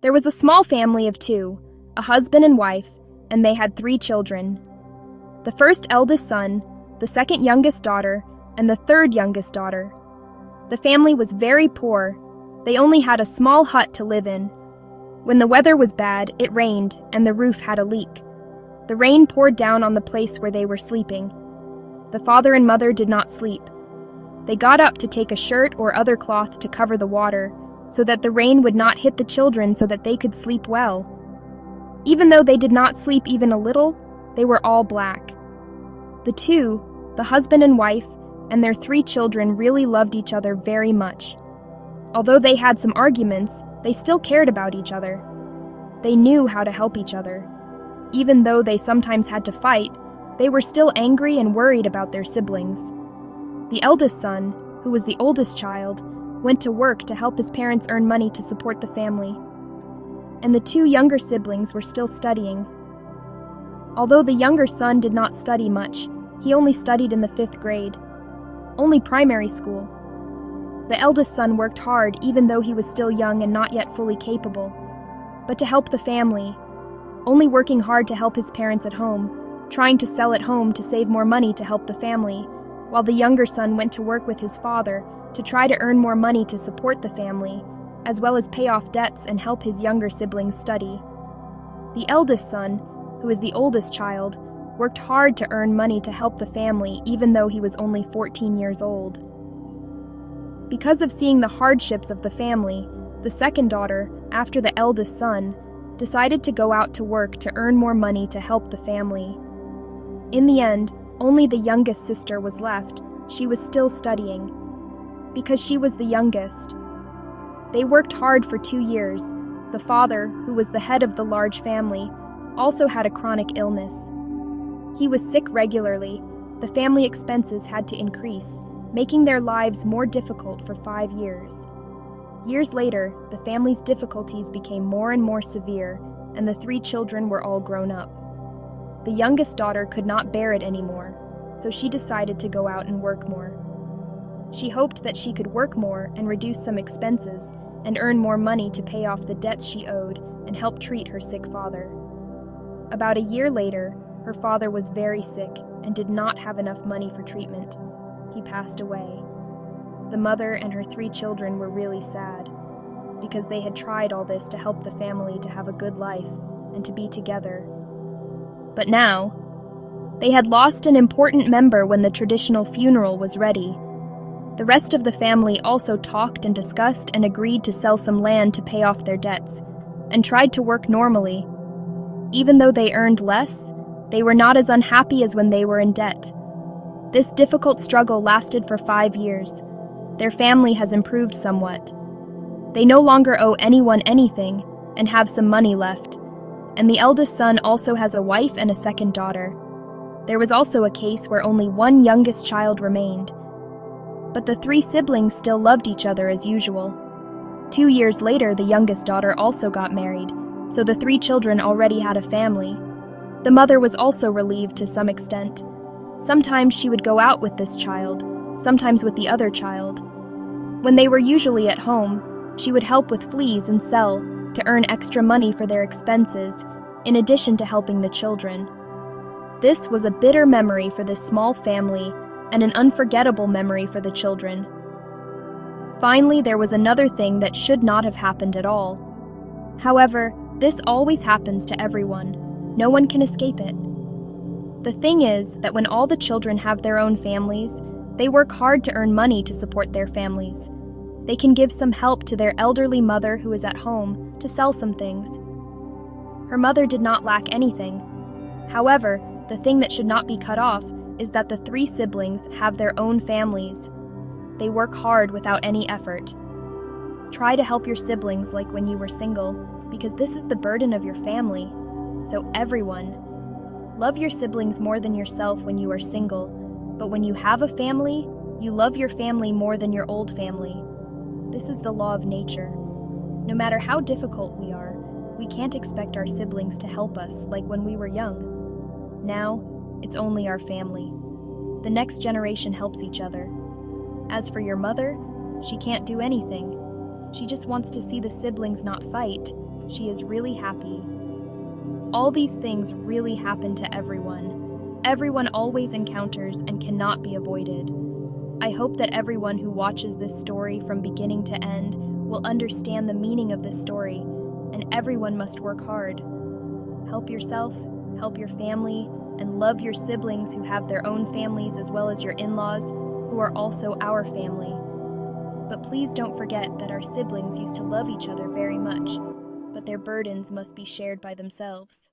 There was a small family of two, a husband and wife, and they had 3 children. The first eldest son, the second youngest daughter, and the third youngest daughter. The family was very poor. They only had a small hut to live in. When the weather was bad, it rained, and the roof had a leak. The rain poured down on the place where they were sleeping. The father and mother did not sleep. They got up to take a shirt or other cloth to cover the water, so that the rain would not hit the children so that they could sleep well. Even though they did not sleep even a little, they were all black. The two, the husband and wife, and their 3 children really loved each other very much. Although they had some arguments, they still cared about each other. They knew how to help each other. Even though they sometimes had to fight, they were still angry and worried about their siblings. The eldest son, who was the oldest child, went to work to help his parents earn money to support the family. And the 2 younger siblings were still studying. Although the younger son did not study much, he only studied in the 5th grade, only primary school. The eldest son worked hard even though he was still young and not yet fully capable, but to help the family, only working hard to help his parents at home, trying to sell at home to save more money to help the family, while the younger son went to work with his father to try to earn more money to support the family, as well as pay off debts and help his younger siblings study. The eldest son, who is the oldest child, worked hard to earn money to help the family even though he was only 14 years old. Because of seeing the hardships of the family, the second daughter, after the eldest son, decided to go out to work to earn more money to help the family. In the end, only the youngest sister was left. She was still studying, because she was the youngest. They worked hard for 2 years. The father, who was the head of the large family, also had a chronic illness. He was sick regularly. The family expenses had to increase, making their lives more difficult for 5 years. Years later, the family's difficulties became more and more severe, and the 3 children were all grown up. The youngest daughter could not bear it anymore, so she decided to go out and work more. She hoped that she could work more and reduce some expenses and earn more money to pay off the debts she owed and help treat her sick father. About a year later, her father was very sick and did not have enough money for treatment. He passed away. The mother and her 3 children were really sad, because they had tried all this to help the family to have a good life and to be together. But now, they had lost an important member when the traditional funeral was ready. The rest of the family also talked and discussed and agreed to sell some land to pay off their debts, and tried to work normally. Even though they earned less, they were not as unhappy as when they were in debt. This difficult struggle lasted for 5 years. Their family has improved somewhat. They no longer owe anyone anything and have some money left. And the eldest son also has a wife and a second daughter. There was also a case where only one youngest child remained. But the 3 siblings still loved each other as usual. 2 years later, the youngest daughter also got married, so the 3 children already had a family. The mother was also relieved to some extent. Sometimes she would go out with this child, sometimes with the other child. When they were usually at home, she would help with fleas and sell to earn extra money for their expenses, in addition to helping the children. This was a bitter memory for this small family and an unforgettable memory for the children. Finally, there was another thing that should not have happened at all. However, this always happens to everyone. No one can escape it. The thing is that when all the children have their own families, they work hard to earn money to support their families. They can give some help to their elderly mother who is at home to sell some things. Her mother did not lack anything. However, the thing that should not be cut off is that the 3 siblings have their own families. They work hard without any effort. Try to help your siblings like when you were single, because this is the burden of your family. So everyone, love your siblings more than yourself when you are single, but when you have a family, you love your family more than your old family. This is the law of nature. No matter how difficult we are, we can't expect our siblings to help us like when we were young. Now, it's only our family. The next generation helps each other. As for your mother, she can't do anything. She just wants to see the siblings not fight She is really happy. All these things really happen to everyone. Everyone always encounters and cannot be avoided. I hope that everyone who watches this story from beginning to end will understand the meaning of this story, and everyone must work hard. Help yourself, help your family, and love your siblings who have their own families as well as your in-laws, who are also our family. But please don't forget that our siblings used to love each other very much, but their burdens must be shared by themselves.